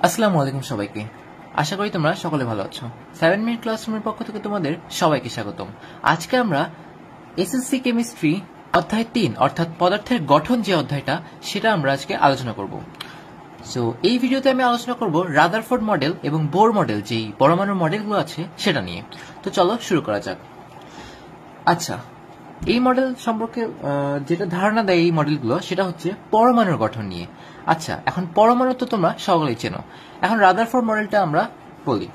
আসসালামু আলাইকুম সবাইকে। আশা করি তোমরা সকলে ভালো আছো। 7 মিনিট ক্লাসরুমের পক্ষ থেকে তোমাদের সবাইকে স্বাগতম। আজকে আমরা এসএসসি কেমিস্ট্রি অধ্যায় 3 অর্থাৎ পদার্থের গঠন যে অধ্যায়টা সেটা আমরা আজকে আলোচনা করব। সো এই ভিডিওতে আমি আলোচনা করব রাদারফোর্ড মডেল এবং বোর মডেল যেই পরমাণুর মডেলগুলো আছে সেটা নিয়ে। তো চলো শুরু করা যাক। আচ্ছা, এই মডেল সম্পর্কে যেটা ধারণা দেয় এই মডেলগুলো সেটা হচ্ছে পরমাণুর গঠন নিয়ে। আচ্ছা, এখন পরমাণু তো তোমরা সকলেই চেনো। এখন রাদারফোর্ড মডেলটা আমরা বলি।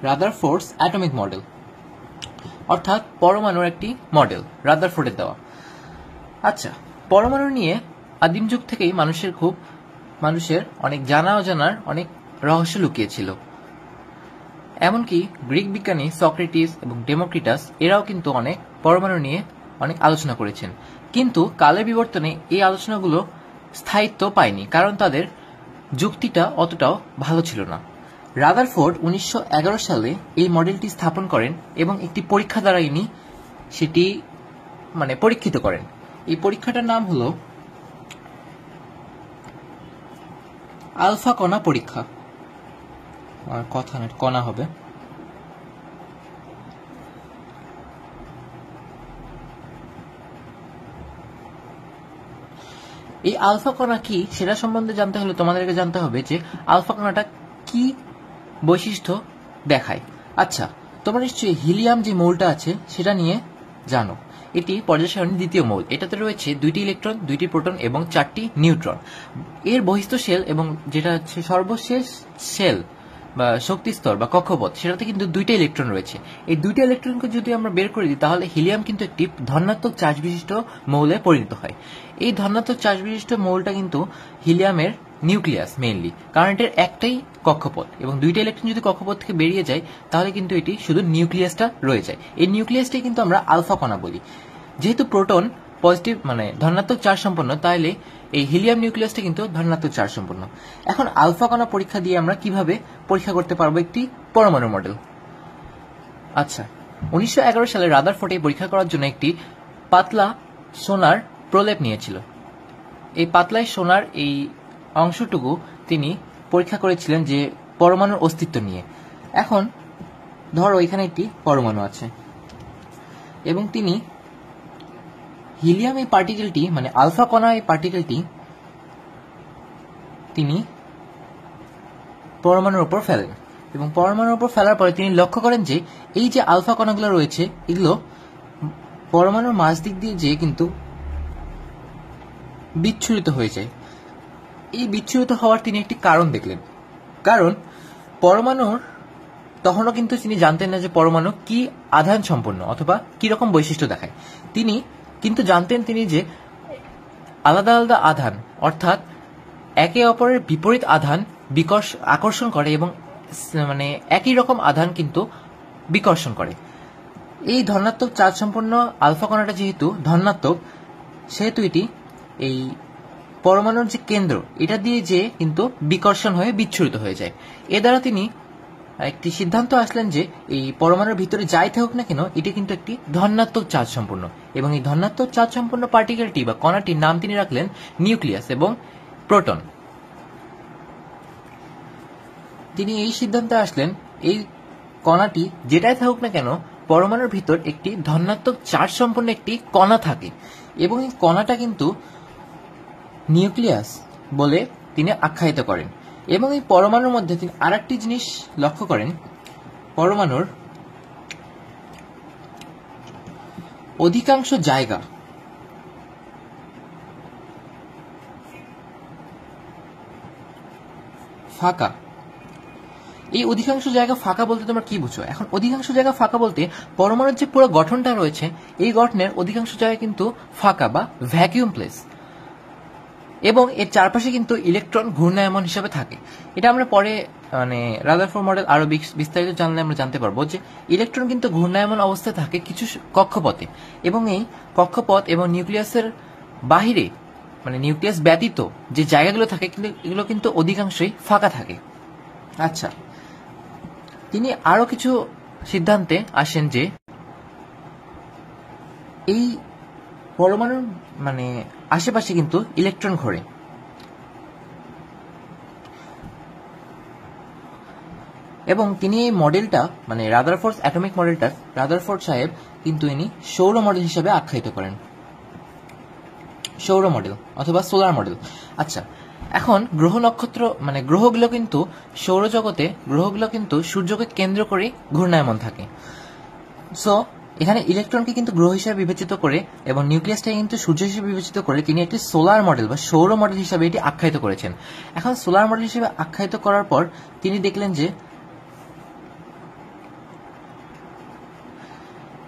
রাদারফোর্ডস অ্যাটমিক মডেল অর্থাৎ পরমাণুর একটি মডেল রাদারফোর্ডের দেওয়া। আচ্ছা, পরমাণু নিয়ে আদিম যুগ থেকেই মানুষের অনেক জানা অজানার অনেক রহস্য লুকিয়েছিল। এমনকি গ্রিক বিজ্ঞানী সক্রেটিস এবং ডেমোক্রিটাস এরাও কিন্তু অনেক পরমাণু নিয়ে অনেক আলোচনা করেছেন, কিন্তু কালের বিবর্তনে এই আলোচনাগুলো স্থায়িত্ব পায়নি, কারণ তাদের যুক্তিটা অতটাও ভালো ছিল না। রাদারফোর্ড 1911 সালে এই মডেলটি স্থাপন করেন এবং একটি পরীক্ষা দ্বারা ইনি সেটি পরীক্ষিত করেন। এই পরীক্ষাটার নাম হলো আলফা কণা পরীক্ষা। কণা হবে। এই আলফা কণা কি সেটা সম্বন্ধে জানতে হলে তোমাদেরকে জানতে হবে যে আলফা কণাটা কি বৈশিষ্ট্য দেখায়। আচ্ছা, তোমরা নিশ্চয়ই হিলিয়াম যে মৌলটা আছে সেটা নিয়ে জানো। এটি পর্যায় সারণীর দ্বিতীয় মৌল। এটাতে রয়েছে 2টি ইলেকট্রন, 2টি প্রোটন এবং 4টি নিউট্রন। এর বহিস্থ শেল এবং যেটা হচ্ছে সর্বশেষ শেল বা শক্তি স্তর বা কক্ষপথ, সেটাতে কিন্তু 2টা ইলেকট্রন রয়েছে। এই 2টা ইলেকট্রনকে যদি আমরা বের করে দিই তাহলে হিলিয়াম কিন্তু একটি ধনাত্মক চার্জ বিশিষ্ট মৌলে পরিণত হয়। এই ধনাত্মক চার্জ বিশিষ্ট মৌলটা কিন্তু হিলিয়ামের নিউক্লিয়াস মেইনলি, কারণ এটার একটাই কক্ষপথ এবং 2টা ইলেকট্রন যদি কক্ষপথ থেকে বেরিয়ে যায় তাহলে কিন্তু এটি শুধু নিউক্লিয়াসটা রয়ে যায়। এই নিউক্লিয়াসটাই কিন্তু আমরা আলফা কণা বলি। যেহেতু প্রোটন পজিটিভ ধনাত্মক চার্জ সম্পন্ন, তাহলে এই হিলিয়াম নিউক্লিয়াসটা কিন্তু ধনাত্মক চার্জ সম্পন্ন। এখন আলফা কণা পরীক্ষা দিয়ে আমরা কিভাবে পরীক্ষা করতে পারবো একটি পরমাণু মডেল। আচ্ছা, 1911 সালে রাদারফোর্ড এই পরীক্ষা করার জন্য একটি পাতলা সোনার প্রলেপ নিয়েছিল। এই পাতলা সোনার এই অংশটুকু তিনি পরীক্ষা করেছিলেন যে পরমাণুর অস্তিত্ব নিয়ে। এখন ধরো এখানে একটি পরমাণু আছে এবং তিনি হিলিয়াম এই পার্টিকেলটি আলফা কণা এই পার্টিকেলটি তিনি পরমাণুর উপর ফেলেন এবং পরমাণুর উপর ফেলার পরে তিনি লক্ষ্য করেন যে এই যে আলফা কণাগুলো রয়েছে এগুলো পরমাণুর মাঝ দিক দিয়ে যেয়ে কিন্তু বিচ্ছুরিত হয়ে যায়। এই বিচ্ছুরিত হওয়ার তিনি একটি কারণ দেখলেন, কারণ পরমাণুর তখনও কিন্তু তিনি জানতেন না যে পরমাণু কি আধান সম্পন্ন অথবা কি রকম বৈশিষ্ট্য দেখায়। তিনি কিন্তু জানতেন তিনি যে আলাদা আলাদা আধান অর্থাৎ একে অপরের বিপরীত আধান আকর্ষণ করে এবং একই রকম আধান কিন্তু বিকর্ষণ করে। এই ধনাত্মক চার্জ সম্পন্ন আলফা কণাটা যেহেতু ধনাত্মক, সেহেতু এটি এই পরমাণুর যে কেন্দ্র এটা দিয়ে যে কিন্তু বিকর্ষণ হয়ে বিচ্ছুরিত হয়ে যায়। এ দ্বারা তিনি একটি সিদ্ধান্ত আসলেন যে এই পরমাণুর ভিতরে যাই থাকুক না কেন এটি কিন্তু একটি ধনাত্মক চার্জ সম্পন্ন, এবং এই ধনাত্মক চার্জ সম্পন্ন পার্টিকেলটি বা কণাটির নাম তিনি রাখলেন নিউক্লিয়াস এবং প্রোটন। তিনি এই সিদ্ধান্তে আসলেন এই কণাটি যেটাই থাকুক না কেন পরমাণুর ভিতর একটি ধনাত্মক চার্জ সম্পন্ন একটি কণা থাকে এবং এই কণাটা কিন্তু নিউক্লিয়াস বলে তিনি আখ্যায়িত করেন। এবং এই পরমাণুর মধ্যে তিনি আরেকটি জিনিস লক্ষ্য করেন, পরমাণুর অধিকাংশ জায়গা ফাঁকা। এই অধিকাংশ জায়গা ফাঁকা বলতে তোমরা কি বুঝো? এখন অধিকাংশ জায়গা ফাঁকা বলতে পরমাণুর যে পুরো গঠনটা রয়েছে এই গঠনের অধিকাংশ জায়গা কিন্তু ফাঁকা বা ভ্যাকিউম প্লেস, এবং এর চারপাশে কিন্তু ইলেকট্রন ঘূর্ণায়মান হিসাবে থাকে। এটা আমরা পরে রাদারফোর্ড মডেল আরো বিস্তারিত জানলে আমরা জানতে পারবো যে ইলেকট্রন কিন্তু ঘূর্ণায়মান অবস্থায় থাকে কিছু কক্ষপথে, এবং এই কক্ষপথ এবং নিউক্লিয়াসের বাহিরে নিউক্লিয়াস ব্যতীত যে জায়গাগুলো থাকে এগুলো কিন্তু অধিকাংশই ফাঁকা থাকে। আচ্ছা, তিনি আরো কিছু সিদ্ধান্তে আসেন যে এই পরমাণুর মানে আশেপাশে কিন্তু ইলেকট্রন ঘোরে। এবং তিনি এই মডেলটা মানে রাদারফোর্ড অ্যাটমিক মডেলটা রাদারফোর্ড সাহেব কিন্তু ইনি সৌর মডেল হিসেবে আখ্যায়িত করেন, সৌর মডেল অথবা সোলার মডেল। আচ্ছা, এখন গ্রহ নক্ষত্র মানে গ্রহগুলো কিন্তু সৌরজগতে গ্রহগুলো কিন্তু সূর্যকে কেন্দ্র করে ঘূর্ণায়মান থাকে। সো এখানে ইলেকট্রনকে কিন্তু গ্রহ হিসেবে বিবেচিত করে এবং নিউক্লিয়াসটাকে কিন্তু সূর্য হিসেবে বিবেচিত করে তিনি একটি সোলার মডেল বা সৌর মডেল হিসেবে এটি আখ্যায়িত করেছেন। এখন সোলার মডেল হিসেবে আখ্যায়িত করার পর তিনি দেখলেন যে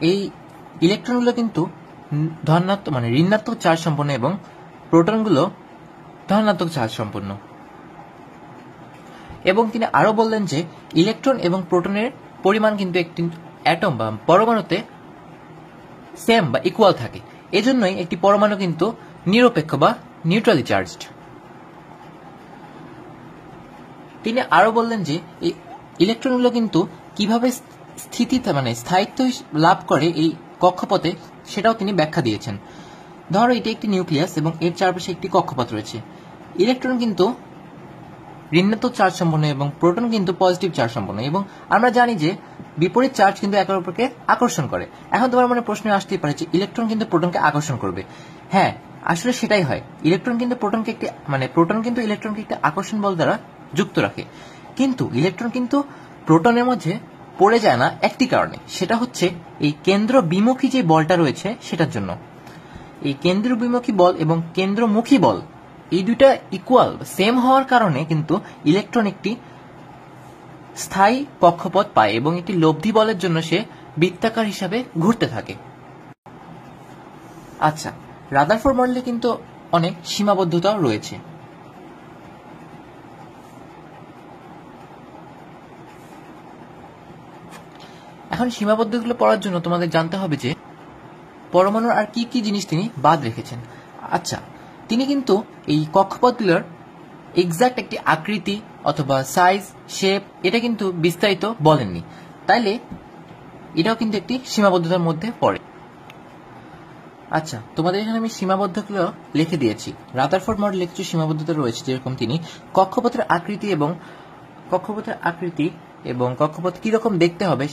এই ইলেকট্রনগুলো কিন্তু ধনাত্মক মানে ঋণাত্মক চার্জ সম্পন্ন এবং প্রোটনগুলো ধনাত্মক চার্জ সম্পন্ন। এবং তিনি আরো বললেন যে ইলেকট্রন এবং প্রোটনের পরিমাণ কিন্তু একটি অ্যাটম বা পরমাণুতে সেম বা ইকুয়াল থাকে। এজন্যই একটি পরমাণু কিন্তু নিরপেক্ষ বা নিউট্রালি চার্জড। তিনি আরো বললেন যে এই ইলেকট্রনগুলো কিন্তু কিভাবে স্থায়িত্ব লাভ করে এই কক্ষপথে সেটাও তিনি ব্যাখ্যা দিয়েছেন। ধরো এটি একটি নিউক্লিয়াস এবং এর চারপাশে একটি কক্ষপথ রয়েছে। ইলেকট্রন কিন্তু ঋণাত্মক চার্জ সম্পন্ন এবং প্রোটন কিন্তু পজিটিভ চার্জ সম্পন্ন, এবং আমরা জানি যে বিপরীত চার্জ কিন্তু একে অপরকে আকর্ষণ করে। এখন তোমার মনে প্রশ্ন আসতেই পারে যে ইলেকট্রন কিন্তু প্রোটনকে আকর্ষণ করবে। হ্যাঁ, আসলে সেটাই হয়। ইলেকট্রন কিন্তু প্রোটনকে একটি মানে প্রোটন কিন্তু ইলেকট্রনকে একটি আকর্ষণ বল দ্বারা যুক্ত রাখে, কিন্তু ইলেকট্রন কিন্তু প্রোটনের মধ্যে পড়ে যায় না একটি কারণে, সেটা হচ্ছে এই কেন্দ্র বিমুখী যে বলটা রয়েছে সেটার জন্য। এই কেন্দ্র বিমুখী বল এবং কেন্দ্রমুখী বল এই দুইটা ইকুয়াল সেম হওয়ার কারণে কিন্তু ইলেকট্রন একটি স্থায়ী কক্ষপথ পায় এবং একটি লব্ধি বলের জন্য সে বৃত্তাকার হিসাবে ঘুরতে থাকে। আচ্ছা, রাদারফোর্ড মডেলে কিন্তু অনেক সীমাবদ্ধতাও রয়েছে। এখন সীমাবদ্ধগুলো পড়ার জন্য তোমাদের জানতে হবে যে পরমাণুর আর কি কি জিনিস তিনি বাদ রেখেছেন। আচ্ছা, তিনি কিন্তু এই কক্ষপথগুলোর এক্সাক্ট একটি আকৃতি অথবা সাইজ শেপ এটা কিন্তু বিস্তারিত বলেননি, তাইলে এটাও কিন্তু একটি সীমাবদ্ধতার মধ্যে পড়ে। আচ্ছা, তোমাদের এখানে আমি সীমাবদ্ধগুলো লিখে দিয়েছি। রাদারফোর্ড মডেলে কিছু সীমাবদ্ধতা রয়েছে, যেরকম তিনি কক্ষপথের আকৃতি এবং কক্ষপথ কিরকম দেখতে হবে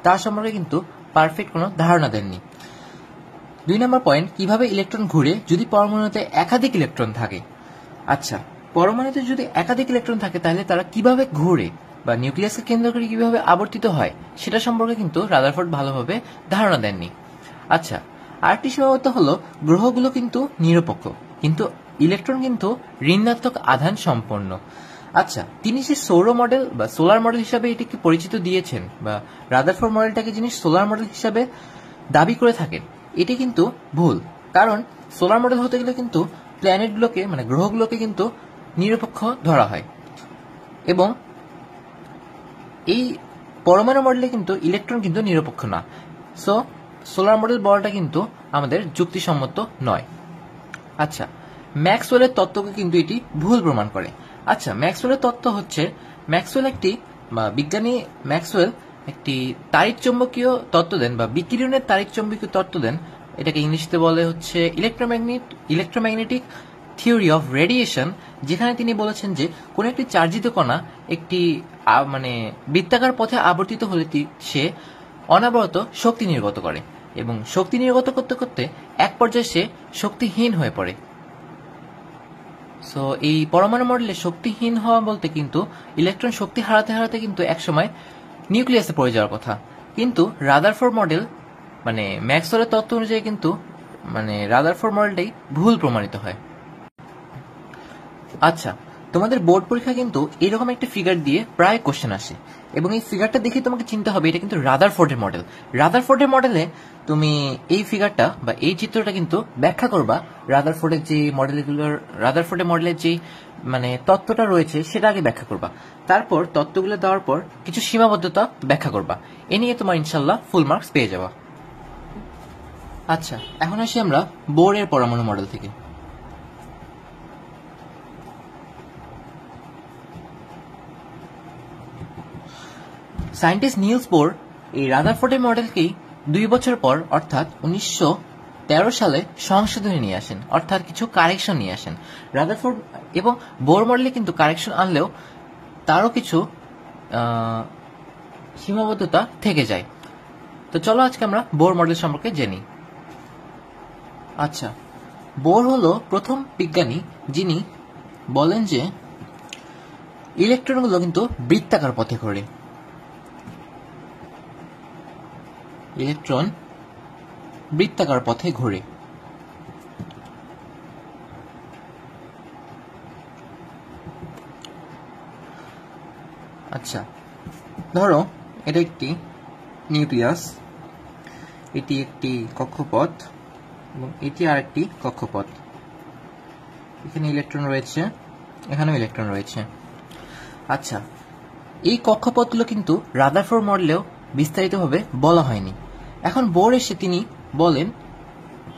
তার সম্পর্কে কিন্তু পারফেক্ট কোনো ধারণা দেননি। 2 নম্বর পয়েন্ট, কিভাবে ইলেকট্রন ঘুরে যদি পরমাণুতে একাধিক ইলেকট্রন থাকে। আচ্ছা, পরমাণুতে যদি একাধিক ইলেকট্রন থাকে তাহলে তারা কিভাবে ঘুরে বা নিউক্লিয়াসকে কেন্দ্র করে কিভাবে আবর্তিত হয় সেটা সম্পর্কে কিন্তু রাদারফোর্ড ভালোভাবে ধারণা দেননি। আচ্ছা, আরেকটি সীমাবদ্ধতা হলো গ্রহগুলো কিন্তু নিরপেক্ষ, কিন্তু ইলেকট্রন কিন্তু ঋণাত্মক আধান সম্পন্ন। আচ্ছা, তিনি যে সৌর মডেল বা সোলার মডেল হিসাবে এটিকে পরিচিত দিয়েছেন বা রাদারফোর্ড মডেলটাকে যিনি সোলার মডেল হিসাবে দাবি করে থাকেন, এটি কিন্তু ভুল। কারণ সোলার মডেল হতে গেলে কিন্তু প্ল্যানেটগুলোকে মানে গ্রহগুলোকে কিন্তু নিরপেক্ষ ধরা হয়, এবং এই পরমাণু মডেলে কিন্তু ইলেকট্রন কিন্তু নিরপেক্ষ না। সো সোলার মডেল বলাটা কিন্তু আমাদের যুক্তিসম্মত নয়। আচ্ছা, ম্যাক্সওয়েলের তত্ত্বকে কিন্তু এটি ভুল প্রমাণ করে। আচ্ছা, ম্যাক্সওয়েলের তত্ত্ব হচ্ছে বিজ্ঞানী ম্যাক্সওয়েল একটি তাড়িৎচুম্বকীয় তত্ত্ব দেন বা বিকিরণের তাড়িৎচুম্বকীয় তত্ত্ব দেন। এটাকে ইংলিশতে বলে হচ্ছে ইলেকট্রোম্যাগনেটিক থিওরি অফ রেডিয়েশন, যেখানে তিনি বলেছেন যে কোন একটি চার্জিত কণা একটি বৃত্তাকার পথে আবর্তিত হলে সে অনবরত শক্তি নির্গত করে এবং শক্তি নির্গত করতে করতে এক পর্যায়ে সে শক্তিহীন হয়ে পড়ে। সো এই পরমাণু মডেলে শক্তিহীন হওয়া বলতে কিন্তু ইলেকট্রন শক্তি হারাতে হারাতে কিন্তু একসময় নিউক্লিয়াসে পড়ে যাওয়ার কথা, কিন্তু রাদারফোর্ড মডেল ম্যাক্সওয়েলের তত্ত্ব অনুযায়ী কিন্তু রাদারফোর্ড মডেলটাই ভুল প্রমাণিত হয়। আচ্ছা, তোমাদের বোর্ড পরীক্ষা কিন্তু এরকম একটা ফিগার দিয়ে প্রায় কোশ্চেন আসে, এবং এই ফিগারটা দেখে তোমাকে চিন্তা হবে এটা কিন্তু রাদারফোর্ডের মডেল। রাদারফোর্ডের মডেলে তুমি এই ফিগারটা বা এই চিত্রটা কিন্তু ব্যাখ্যা করবা রাদারফোর্ডের মডেলের যে তত্ত্বটা রয়েছে সেটা আগে ব্যাখ্যা করবা, তারপর তত্ত্বগুলো দেওয়ার পর কিছু সীমাবদ্ধতা ব্যাখ্যা করবা। এ নিয়ে তোমার ইনশাল্লাহ ফুল মার্কস পেয়ে যাবা। আচ্ছা, এখন আসি আমরা বোরের পরমাণু মডেল থেকে। সায়েন্টিস্ট নিলস বোর এই রাদারফোর্ডের মডেলকেই 2 বছর পর অর্থাৎ 1913 সালে সংশোধনী নিয়ে আসেন, অর্থাৎ কিছু কারেকশন নিয়ে আসেন। রাদারফোর্ড এবং বোর মডেলে কিন্তু কারেকশন আনলেও তারও কিছু সীমাবদ্ধতা থেকে যায়। তো চলো আজকে আমরা বোর মডেল সম্পর্কে জেনি। আচ্ছা, বোর হলো প্রথম বিজ্ঞানী যিনি বলেন যে ইলেকট্রনগুলো কিন্তু বৃত্তাকার পথে ঘোরে। ইলেকট্রন বৃত্তাকার পথে ঘোরে। আচ্ছা, ধরো এটা একটি নিউক্লিয়াস, এটি একটি কক্ষপথ এবং এটি আরেকটি কক্ষপথ। এখানে ইলেকট্রন রয়েছে, এখানেও ইলেকট্রন রয়েছে। আচ্ছা, এই কক্ষপথগুলো কিন্তু রাদারফোর্ড মডেলেও বিস্তারিতভাবে বলা হয়নি। এখন বোর এসে তিনি বলেন,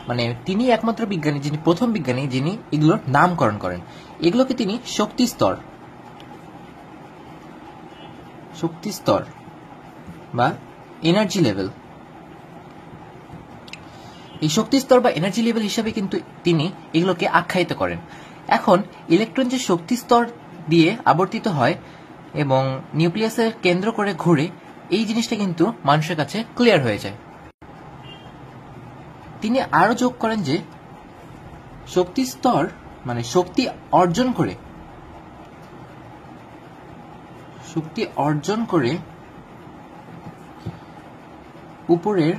মানে তিনি একমাত্র বিজ্ঞানী যিনি, প্রথম বিজ্ঞানী যিনি এগুলোর নামকরণ করেন। এগুলোকে তিনি শক্তি স্তর বা এনার্জি লেভেল, এই শক্তি স্তর বা এনার্জি লেভেল হিসাবে কিন্তু তিনি এগুলোকে আখ্যায়িত করেন। এখন ইলেকট্রন যে শক্তি স্তর দিয়ে আবর্তিত হয় এবং নিউক্লিয়াসের কেন্দ্র করে ঘুরে, এই জিনিসটা কিন্তু মানুষের কাছে ক্লিয়ার হয়ে যায়। তিনি আরো যোগ করেন যে শক্তি স্তর মানে শক্তি অর্জন করে উপরের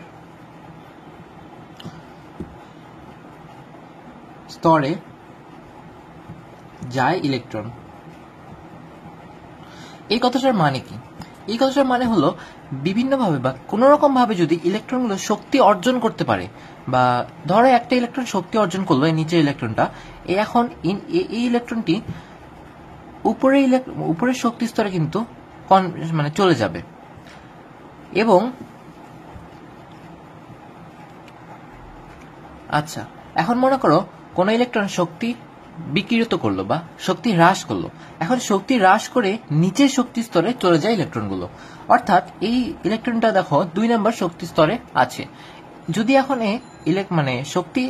স্তরে যায় ইলেকট্রন। এই কথাটার মানে কি? এই কথাটার মানে হলো বিভিন্নভাবে বা কোনো রকম ভাবে যদি ইলেকট্রনগুলো শক্তি অর্জন করতে পারে, বা ধরো একটা ইলেকট্রন শক্তি অর্জন করলো, এই নিচের ইলেকট্রনটা, এখন এই ইলেকট্রনটি উপরের শক্তি স্তরে কিন্তু মানে চলে যাবে। এবং আচ্ছা, এখন মনে করো কোন ইলেকট্রন শক্তি বিকিরিত করলো বা শক্তি হ্রাস করলো। এখন শক্তি হ্রাস করে নিচের শক্তি স্তরে চলে যায় ইলেকট্রনগুলো, অর্থাৎ এই ইলেকট্রনটা দেখো 2 নম্বর শক্তি স্তরে আছে। যদি এখন মানে শক্তি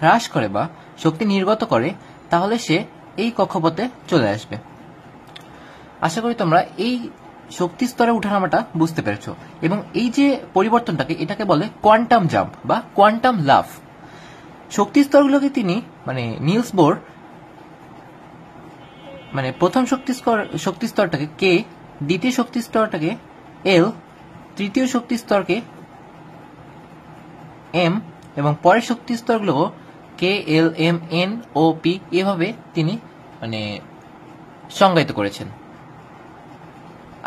হ্রাস করে বা শক্তি নির্গত করে, তাহলে সে এই কক্ষপথে চলে আসবে। আশা করি তোমরা এই শক্তি স্তরে উঠানামাটা বুঝতে পেরেছো। এবং এই যে পরিবর্তনটাকে, এটাকে বলে কোয়ান্টাম জাম্প বা কোয়ান্টাম লাফ। শক্তি স্তরগুলোকে তিনি মানে নিলস বোর মানে প্রথম শক্তি স্তরটাকে কে, দ্বিতীয় শক্তি স্তরটাকে এল, তৃতীয় শক্তি স্তরকে এম, এবং পরের শক্তি স্তরগুলো কে, এল, এম, এন, ও, পি এভাবে তিনি মানে সংজ্ঞায়িত করেছেন।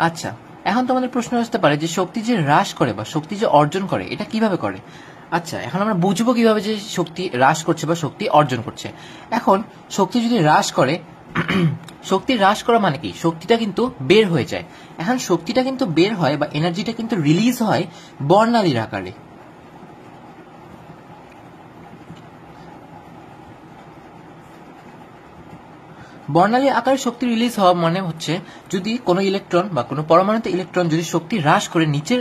আচ্ছা, এখন তোমাদের প্রশ্ন আসতে পারে যে শক্তি যে হ্রাস করে বা শক্তি যে অর্জন করে, এটা কিভাবে করে? আচ্ছা, এখন আমরা বুঝবো কিভাবে যে শক্তি হ্রাস করছে বা শক্তি অর্জন করছে। এখন শক্তি যদি হ্রাস করে, শক্তি হ্রাস করা মানে কি? শক্তিটা কিন্তু বের হয়ে যায়। এখন শক্তিটা কিন্তু বের হয় বা এনার্জিটা কিন্তু রিলিজ হয় বর্ণালীর আকারে। বর্ণালী আকারে শক্তি রিলিজ হওয়া মানে হচ্ছে, যদি কোনো ইলেকট্রন বা কোনো পরমাণুতে ইলেকট্রন যদি শক্তি হ্রাস করে নিচের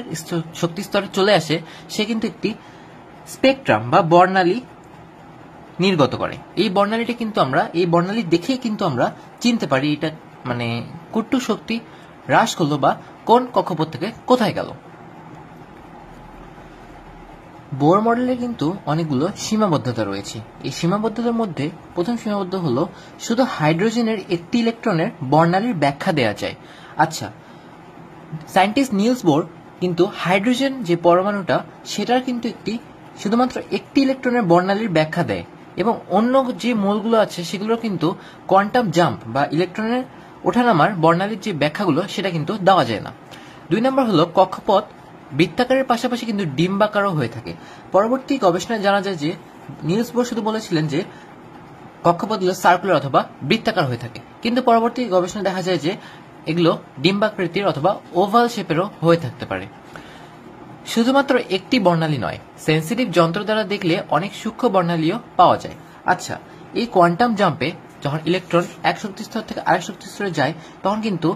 শক্তি স্তরে চলে আসে, সে কিন্তু একটি স্পেকট্রাম বা বর্ণালী নির্গত করে। এই বর্ণালীটা কিন্তু আমরা, এই বর্ণালী দেখেই কিন্তু আমরা চিনতে পারি এটা মানে কতটুকু শক্তি হ্রাস করলো বা কোন কক্ষপথ থেকে কোথায় গেল। বোর মডেলে কিন্তু অনেকগুলো সীমাবদ্ধতা রয়েছে। এই সীমাবদ্ধতার মধ্যে প্রথম সীমাবদ্ধ হলো শুধু হাইড্রোজেনের একটি ইলেকট্রনের বর্ণালীর ব্যাখ্যা দেওয়া যায়। আচ্ছা, সায়েন্টিস্ট নিলস বোর কিন্তু হাইড্রোজেন যে পরমাণুটা, সেটার কিন্তু শুধুমাত্র একটি ইলেকট্রনের বর্ণালীর ব্যাখ্যা দেয়, এবং অন্য যে মৌলগুলো আছে সেগুলোর কিন্তু কোয়ান্টাম জাম্প বা ইলেকট্রনের ওঠানামার বর্ণালীর যে ব্যাখ্যাগুলো, সেটা কিন্তু দেওয়া যায় না। 2 নম্বর হলো কক্ষপথ বৃত্তাকারের পাশাপাশি কিন্তু ডিম্বাকারও হয়ে থাকে। পরবর্তী গবেষণায় জানা যায় যে নিলস বোর শুধু বলেছিলেন যে কক্ষপথগুলো সার্কুলার অথবা বৃত্তাকার হয়ে থাকে, কিন্তু পরবর্তী গবেষণায় দেখা যায় যে এগুলো ডিম্বাকৃতির অথবা ওভাল শেপেরও হয়ে থাকতে পারে। শুধুমাত্র একটি বর্ণালী নয়, সেন্সিটিভ যন্ত্র দ্বারা দেখলে অনেক সূক্ষ্ম বর্ণালীও পাওয়া যায়। আচ্ছা, এই কোয়ান্টাম জাম্পে যখন ইলেকট্রন এক শক্তি স্তর থেকে আরেক শক্তি স্তরে যায়, তখন কিন্তু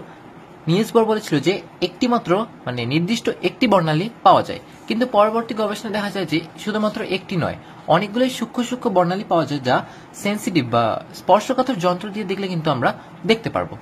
নিলস বোর বলেছিল যে একটি মাত্র মানে নির্দিষ্ট একটি বর্ণালী পাওয়া যায়, কিন্তু পরবর্তী গবেষণা দেখা যায় যে শুধুমাত্র একটি নয়, অনেকগুলো সূক্ষ্ম সূক্ষ্ম বর্ণালী পাওয়া যায় যা সেন্সিটিভ বা স্পর্শকাতর যন্ত্র দিয়ে দেখলে কিন্তু আমরা দেখতে পারবো।